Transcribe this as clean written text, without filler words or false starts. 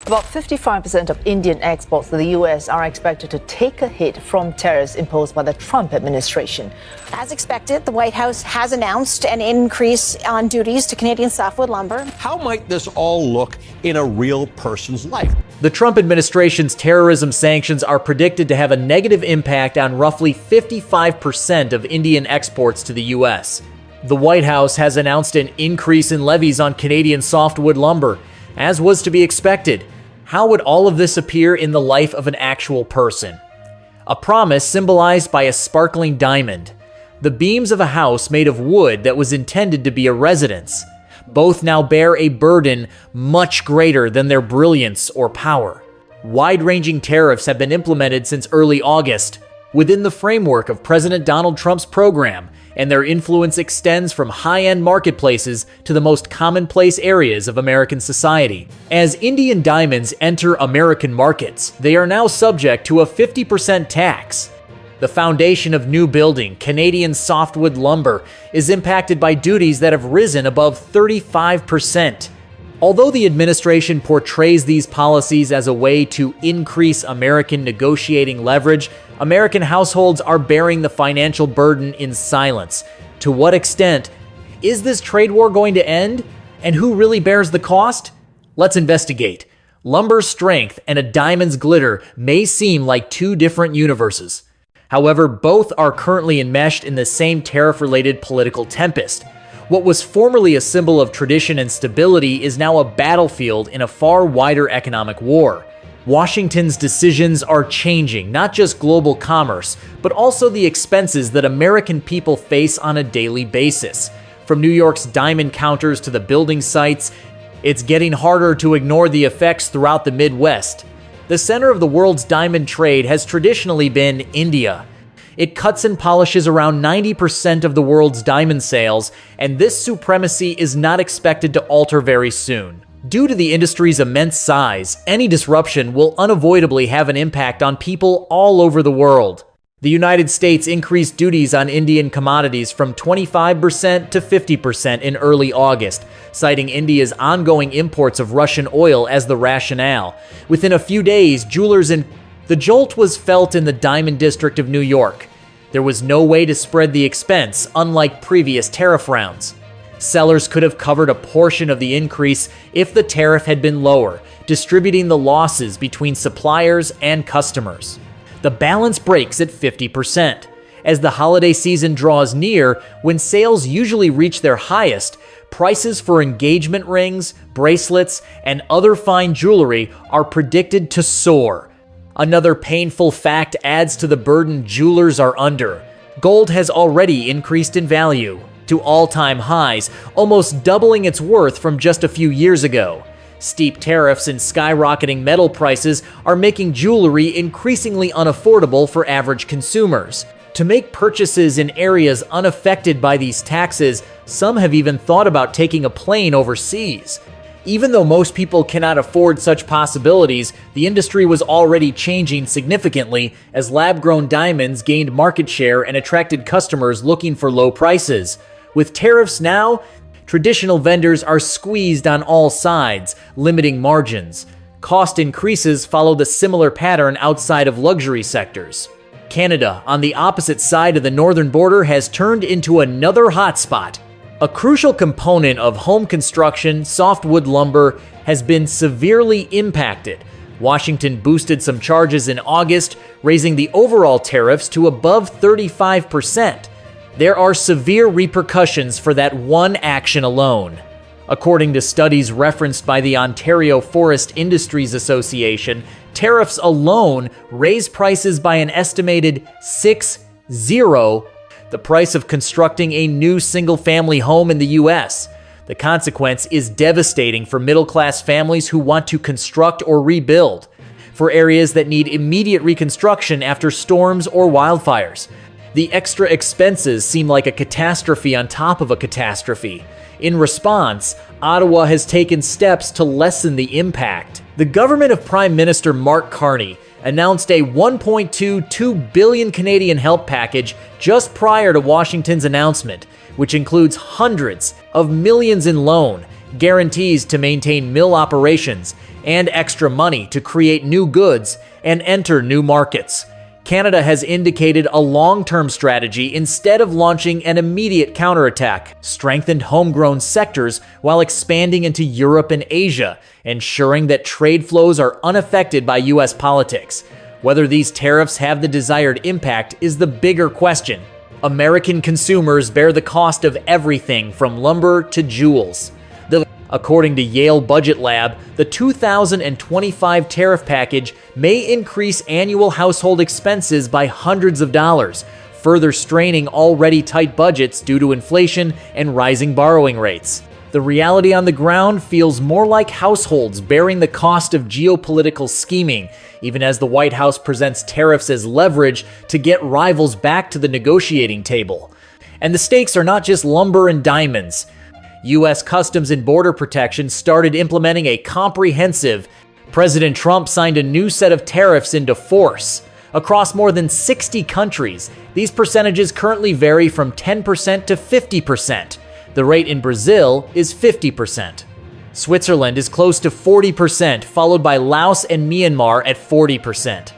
About 55% of Indian exports to the U.S. are expected to take a hit from tariffs imposed by the Trump administration. As expected, the White House has announced an increase on duties to Canadian softwood lumber. How might this all look in a real person's life? The Trump administration's terrorism sanctions are predicted to have a negative impact on roughly 55% of Indian exports to the U.S. The White House has announced an increase in levies on Canadian softwood lumber, as was to be expected. How would all of this appear in the life of an actual person? A promise symbolized by a sparkling diamond. The beams of a house made of wood that was intended to be a residence. Both now bear a burden much greater than their brilliance or power. Wide-ranging tariffs have been implemented since early August within the framework of President Donald Trump's program, and their influence extends from high-end marketplaces to the most commonplace areas of American society. As Indian diamonds enter American markets, they are now subject to a 50% tax. The foundation of new building, Canadian softwood lumber, is impacted by duties that have risen above 35%. Although the administration portrays these policies as a way to increase American negotiating leverage, American households are bearing the financial burden in silence. To what extent? Is this trade war going to end? And who really bears the cost? Let's investigate. Lumber's strength and a diamond's glitter may seem like two different universes. However, both are currently enmeshed in the same tariff-related political tempest. What was formerly a symbol of tradition and stability is now a battlefield in a far wider economic war. Washington's decisions are changing not just global commerce, but also the expenses that American people face on a daily basis. From New York's diamond counters to the building sites, it's getting harder to ignore the effects throughout the Midwest. The center of the world's diamond trade has traditionally been India. It cuts and polishes around 90% of the world's diamond sales, and this supremacy is not expected to alter very soon. Due to the industry's immense size, any disruption will unavoidably have an impact on people all over the world. The United States increased duties on Indian commodities from 25% to 50% in early August, citing India's ongoing imports of Russian oil as the rationale. Within a few days, the jolt was felt in the Diamond District of New York. There was no way to spread the expense, unlike previous tariff rounds. Sellers could have covered a portion of the increase if the tariff had been lower, distributing the losses between suppliers and customers. The balance breaks at 50%. As the holiday season draws near, when sales usually reach their highest, prices for engagement rings, bracelets, and other fine jewelry are predicted to soar. Another painful fact adds to the burden jewelers are under. Gold has already increased in value to all-time highs, almost doubling its worth from just a few years ago. Steep tariffs and skyrocketing metal prices are making jewelry increasingly unaffordable for average consumers. To make purchases in areas unaffected by these taxes, some have even thought about taking a plane overseas. Even though most people cannot afford such possibilities, the industry was already changing significantly as lab-grown diamonds gained market share and attracted customers looking for low prices. With tariffs now, traditional vendors are squeezed on all sides, limiting margins. Cost increases follow the similar pattern outside of luxury sectors. Canada, on the opposite side of the northern border, has turned into another hotspot. A crucial component of home construction, softwood lumber, has been severely impacted. Washington boosted some charges in August, raising the overall tariffs to above 35%. There are severe repercussions for that one action alone. According to studies referenced by the Ontario Forest Industries Association, tariffs alone raise prices by an estimated 60 the price of constructing a new single-family home in the U.S. The consequence is devastating for middle-class families who want to construct or rebuild, for areas that need immediate reconstruction after storms or wildfires. The extra expenses seem like a catastrophe on top of a catastrophe. In response, Ottawa has taken steps to lessen the impact. The government of Prime Minister Mark Carney announced a 1.22 billion Canadian help package just prior to Washington's announcement, which includes hundreds of millions in loan, guarantees to maintain mill operations, and extra money to create new goods and enter new markets. Canada has indicated a long-term strategy instead of launching an immediate counterattack, strengthened homegrown sectors while expanding into Europe and Asia, ensuring that trade flows are unaffected by U.S. politics. Whether these tariffs have the desired impact is the bigger question. American consumers bear the cost of everything from lumber to jewels. According to Yale Budget Lab, the 2025 tariff package may increase annual household expenses by hundreds of dollars, further straining already tight budgets due to inflation and rising borrowing rates. The reality on the ground feels more like households bearing the cost of geopolitical scheming, even as the White House presents tariffs as leverage to get rivals back to the negotiating table. And the stakes are not just lumber and diamonds. U.S. Customs and Border Protection started implementing a comprehensive. President Trump signed a new set of tariffs into force. Across more than 60 countries, these percentages currently vary from 10% to 50%. The rate in Brazil is 50%. Switzerland is close to 40%, followed by Laos and Myanmar at 40%.